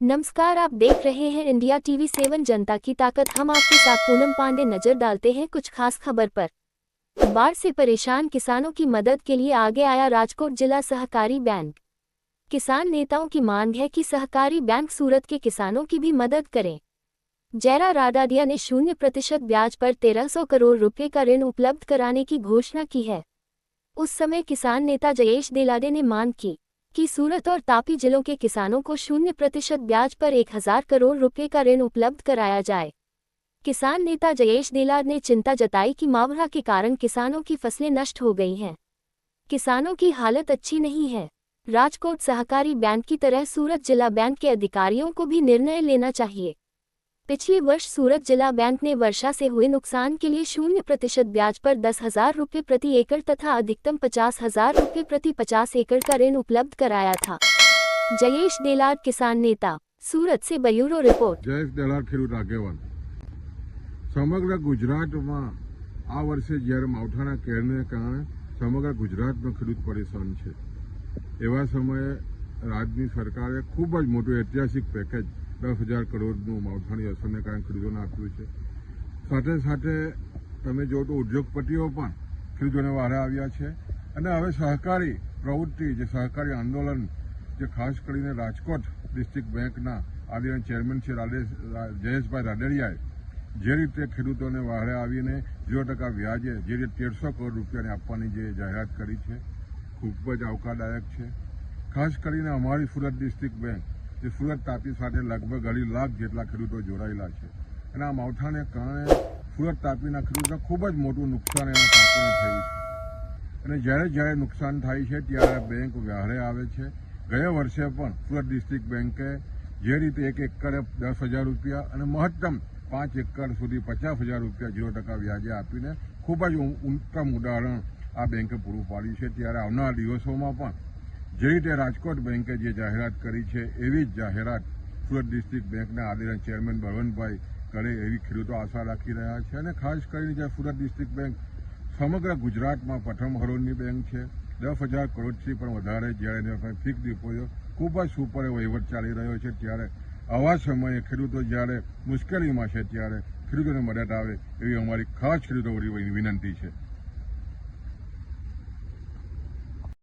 नमस्कार, आप देख रहे हैं इंडिया टीवी 7 जनता की ताकत। हम आपके साथ पूनम पांडे नजर डालते हैं कुछ खास खबर पर। बाढ़ से परेशान किसानों की मदद के लिए आगे आया राजकोट जिला सहकारी बैंक। किसान नेताओं की मांग है कि सहकारी बैंक सूरत के किसानों की भी मदद करें। जयरा राडाडिया ने 0% ब्याज पर 1300 करोड़ रुपए का ऋण उपलब्ध कराने की घोषणा की है। उस समय किसान नेता जयेश देलाडे ने मांग की कि सूरत और तापी जिलों के किसानों को 0% ब्याज पर 1000 करोड़ रुपए का ऋण उपलब्ध कराया जाए। किसान नेता जयेश देलाड ने चिंता जताई कि मावड़ा के कारण किसानों की फसलें नष्ट हो गई हैं। किसानों की हालत अच्छी नहीं है। राजकोट सहकारी बैंक की तरह सूरत जिला बैंक के अधिकारियों को भी निर्णय लेना चाहिए। पिछले वर्ष सूरत जिला बैंक ने वर्षा से हुए नुकसान के लिए 0% ब्याज पर 10,000 रुपये प्रति एकड़ तथा अधिकतम 50,000 रुपये प्रति 50 एकड़ का ऋण उपलब्ध कराया था। जयेश देलाड, किसान नेता, सूरत से ब्यूरो रिपोर्ट। जयेश देलाड, ખેડૂત આગેવાન। સમગ્ર ગુજરાતમાં આ વર્ષે જ્યારે માવઠાના કહેરને કારણે સમગ્ર ગુજરાતનો ખેડૂત પરેશાન છે, એવા સમયે રાજ્યની સરકારે ખૂબ જ મોટું ઐતિહાસિક પેકેજ 10,000 કરોડનું માવઠાની અસરને કારણે ખેડૂતોને આપ્યું છે। સાથે સાથે તમે જો તો ઉદ્યોગપતિઓ પણ ખેડૂતોને વારે આવ્યા છે અને હવે સહકારી પ્રવૃત્તિ, જે સહકારી આંદોલન, જે ખાસ કરીને રાજકોટ ડિસ્ટ્રિક્ટ બેંકના આદિના ચેરમેન છે જયેશભાઈ રાડડિયાએ જે રીતે ખેડૂતોને વારે આવીને 0% વ્યાજે જે રીતે 1300 કરોડ રૂપિયાની આપવાની જે જાહેરાત કરી છે, ખૂબ જ આવકારદાયક છે। ખાસ કરીને અમારી સુરત ડિસ્ટ્રિક્ટ બેંક, જે સુરત તાપી સાથે લગભગ 2.5 લાખ જેટલા ખેડૂતો જોડાયેલા છે અને આ માવઠાને કારણે સુરત તાપીના ખેડૂતોને ખૂબ જ મોટું નુકસાન એના પાકોને થયું છે અને જ્યારે નુકસાન થાય છે ત્યારે બેંક વ્યારે આવે છે। ગયા વર્ષે પણ સુરત ડિસ્ટ્રિક્ટ બેંકે જે રીતે 1 એકરે 10,000 રૂપિયા અને મહત્તમ 5 એકર સુધી 50,000 રૂપિયા 0% વ્યાજે આપીને ખૂબ જ ઉત્તમ ઉદાહરણ આ બેંકે પૂરું પાડ્યું છે। ત્યારે આવનારા દિવસોમાં પણ જે રીતે રાજકોટ બેંકે જે જાહેરાત કરી છે એવી જ જાહેરાત સુરત ડિસ્ટ્રિક્ટ બેંકના આદિના ચેરમેન બળવંતભાઈ કરે એવી ખેડૂતો આશા રાખી રહ્યા છે અને ખાસ કરીને જે સુરત ડિસ્ટ્રિક્ટ બેંક સમગ્ર ગુજરાતમાં પ્રથમ હરોળની બેંક છે। 10,000 કરોડથી પણ વધારે જ્યારે ફિક્સ ડિપોઝિટ ખૂબ જ સુપર વહીવટ ચાલી રહ્યો છે, ત્યારે આવા સમયે ખેડૂતો જ્યારે મુશ્કેલીમાં છે ત્યારે ખેડૂતોને મદદ આવે એવી અમારી ખાસ ખેડૂતો વિનંતી છે।